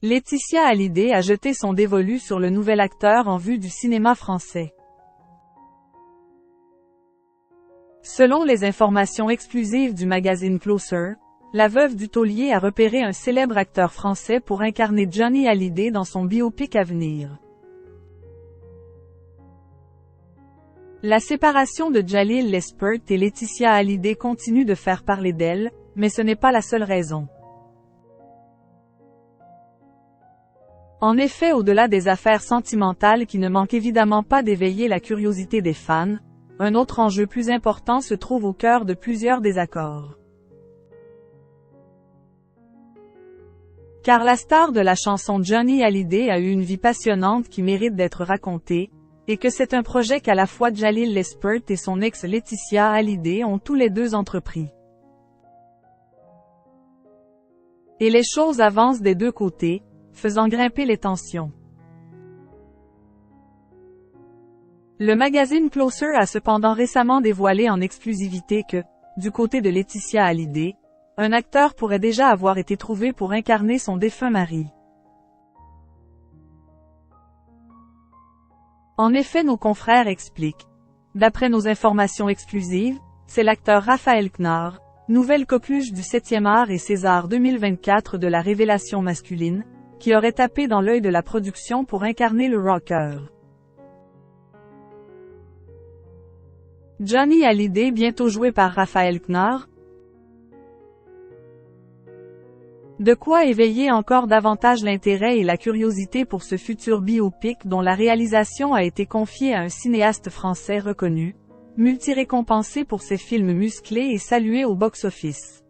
Laetitia Hallyday a jeté son dévolu sur le nouvel acteur en vue du cinéma français. Selon les informations exclusives du magazine Closer, la veuve du taulier a repéré un célèbre acteur français pour incarner Johnny Hallyday dans son biopic à venir. La séparation de Jalil Lespert et Laetitia Hallyday continue de faire parler d'elle, mais ce n'est pas la seule raison. En effet, au-delà des affaires sentimentales qui ne manquent évidemment pas d'éveiller la curiosité des fans, un autre enjeu plus important se trouve au cœur de plusieurs désaccords. Car la star de la chanson Johnny Hallyday a eu une vie passionnante qui mérite d'être racontée, et que c'est un projet qu'à la fois Jalil Lespert et son ex Laetitia Hallyday ont tous les deux entrepris. Et les choses avancent des deux côtés, faisant grimper les tensions. Le magazine Closer a cependant récemment dévoilé en exclusivité que, du côté de Laetitia Hallyday, un acteur pourrait déjà avoir été trouvé pour incarner son défunt mari. En effet, nos confrères expliquent. D'après nos informations exclusives, c'est l'acteur Raphaël Knarr, nouvelle coqueluche du 7e art et César 2024 de la révélation masculine, qui aurait tapé dans l'œil de la production pour incarner le rocker. Johnny Hallyday bientôt joué par Raphaël Knarr. De quoi éveiller encore davantage l'intérêt et la curiosité pour ce futur biopic dont la réalisation a été confiée à un cinéaste français reconnu, multi-récompensé pour ses films musclés et salué au box-office.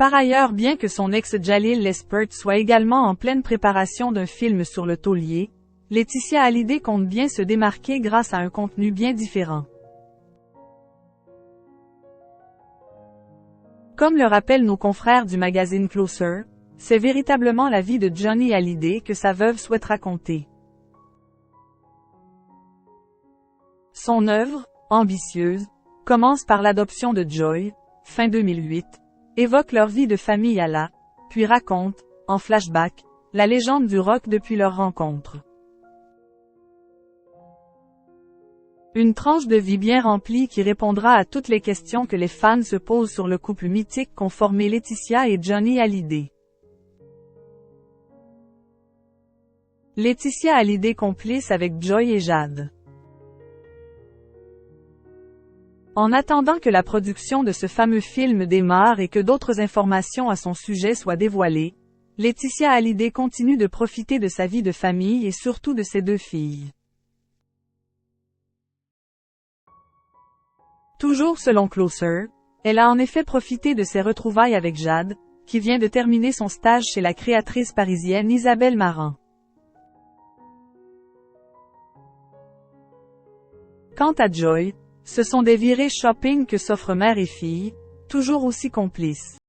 Par ailleurs, bien que son ex Jalil Lespert soit également en pleine préparation d'un film sur le taulier, Laetitia Hallyday compte bien se démarquer grâce à un contenu bien différent. Comme le rappellent nos confrères du magazine Closer, c'est véritablement la vie de Johnny Hallyday que sa veuve souhaite raconter. Son œuvre, ambitieuse, commence par l'adoption de Joy, fin 2008, évoque leur vie de famille à la, puis raconte, en flashback, la légende du rock depuis leur rencontre. Une tranche de vie bien remplie qui répondra à toutes les questions que les fans se posent sur le couple mythique qu'ont formé Laetitia et Johnny Hallyday. Laetitia Hallyday complice avec Joy et Jade. En attendant que la production de ce fameux film démarre et que d'autres informations à son sujet soient dévoilées, Laetitia Hallyday continue de profiter de sa vie de famille et surtout de ses deux filles. Toujours selon Closer, elle a en effet profité de ses retrouvailles avec Jade, qui vient de terminer son stage chez la créatrice parisienne Isabelle Marant. Quant à Joy, ce sont des virées shopping que s'offrent mère et fille, toujours aussi complices.